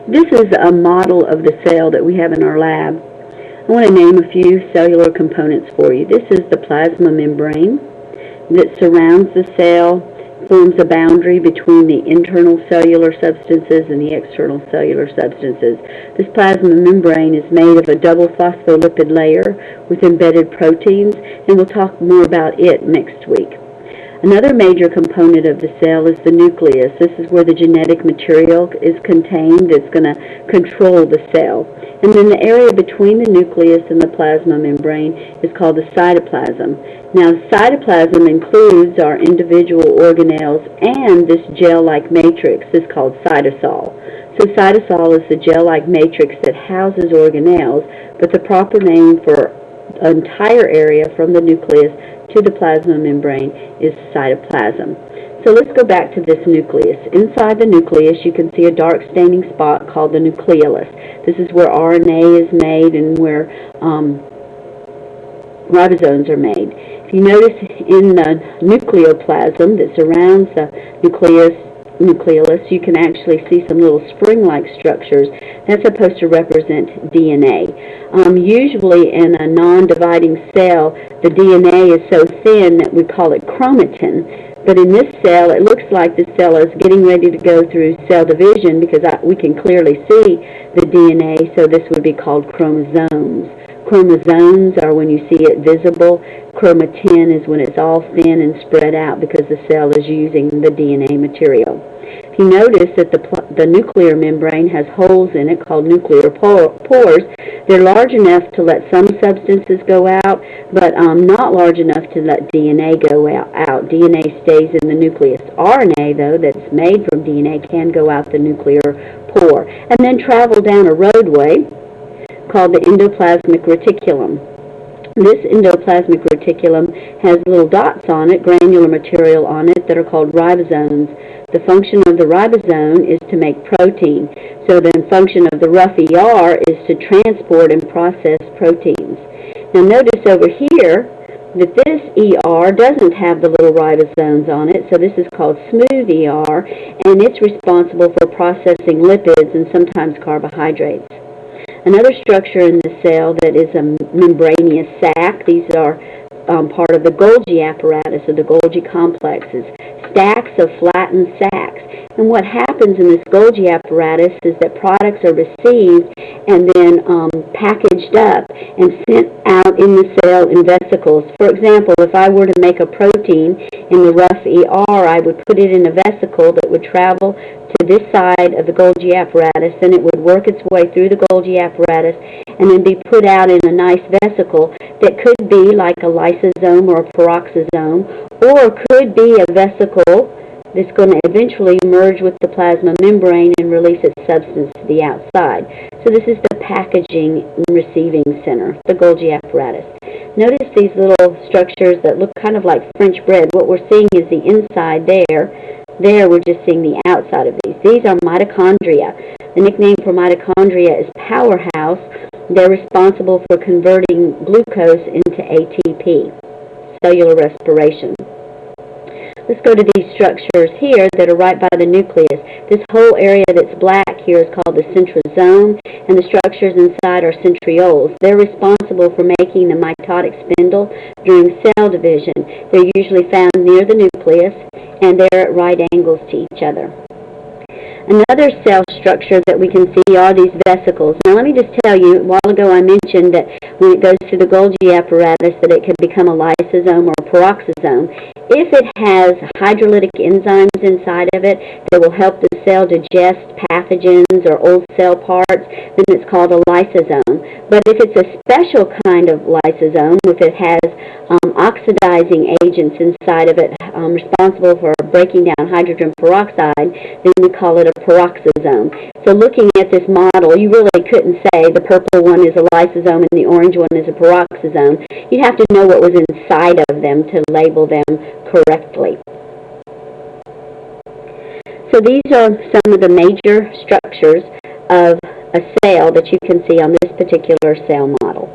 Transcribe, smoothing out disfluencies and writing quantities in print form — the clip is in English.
This is a model of the cell that we have in our lab. I want to name a few cellular components for you. This is the plasma membrane that surrounds the cell, forms a boundary between the internal cellular substances and the external cellular substances. This plasma membrane is made of a double phospholipid layer with embedded proteins, and we'll talk more about it next week. Another major component of the cell is the nucleus. This is where the genetic material is contained that's going to control the cell. And then the area between the nucleus and the plasma membrane is called the cytoplasm. Now, cytoplasm includes our individual organelles and this gel-like matrix is called cytosol. So cytosol is the gel-like matrix that houses organelles, but the proper name for an entire area from the nucleus to the plasma membrane is cytoplasm. So let's go back to this nucleus. Inside the nucleus you can see a dark staining spot called the nucleolus. This is where RNA is made and where ribosomes are made. If you notice in the nucleoplasm that surrounds the nucleolus, you can actually see some little spring-like structures. That's supposed to represent DNA. Usually in a non-dividing cell, the DNA is so thin that we call it chromatin. But in this cell, it looks like the cell is getting ready to go through cell division because we can clearly see the DNA, so this would be called chromosomes. Chromosomes are when you see it visible. Chromatin is when it's all thin and spread out because the cell is using the DNA material. If you notice that the nuclear membrane has holes in it called nuclear pores, they're large enough to let some substances go out, but not large enough to let DNA go out. DNA stays in the nucleus. RNA, though, that's made from DNA can go out the nuclear pore and then travel down a roadway called the endoplasmic reticulum. This endoplasmic reticulum has little dots on it, granular material on it, that are called ribosomes. The function of the ribosome is to make protein. So the function of the rough ER is to transport and process proteins. Now notice over here that this ER doesn't have the little ribosomes on it, so this is called smooth ER, and it's responsible for processing lipids and sometimes carbohydrates. Another structure in the cell that is a membranous sac, these are part of the Golgi apparatus or the Golgi complexes, stacks of flattened sacs. And what happens in this Golgi apparatus is that products are received and then packaged up and sent out in the cell in vesicles. For example, if I were to make a protein in the rough ER, I would put it in a vesicle that would travel to this side of the Golgi apparatus, and it would work its way through the Golgi apparatus and then be put out in a nice vesicle that could be like a lysosome or a peroxisome, or could be a vesicle that's going to eventually merge with the plasma membrane and release its substance to the outside. So this is the packaging and receiving center, the Golgi apparatus. Notice these little structures that look kind of like French bread. What we're seeing is the inside there. There we're just seeing the outside of these. These are mitochondria. The nickname for mitochondria is powerhouse. They're responsible for converting glucose into ATP, cellular respiration. Let's go to these structures here that are right by the nucleus. This whole area that's black here is called the centrosome, and the structures inside are centrioles. They're responsible for making the mitotic spindle during cell division. They're usually found near the nucleus, and they're at right angles to each other. Another cell structure that we can see are these vesicles. Now let me just tell you, a while ago I mentioned that when it goes through the Golgi apparatus that it can become a lysosome or a peroxisome. If it has hydrolytic enzymes inside of it that will help the cell digest pathogens or old cell parts, then it's called a lysosome. But if it's a special kind of lysosome, if it has oxidizing agents inside of it responsible for breaking down hydrogen peroxide, then we call it a peroxisome. So looking at this model, you really couldn't say the purple one is a lysosome and the orange one is a peroxisome. You'd have to know what was inside of them to label them correctly. So these are some of the major structures of a cell that you can see on this particular cell model.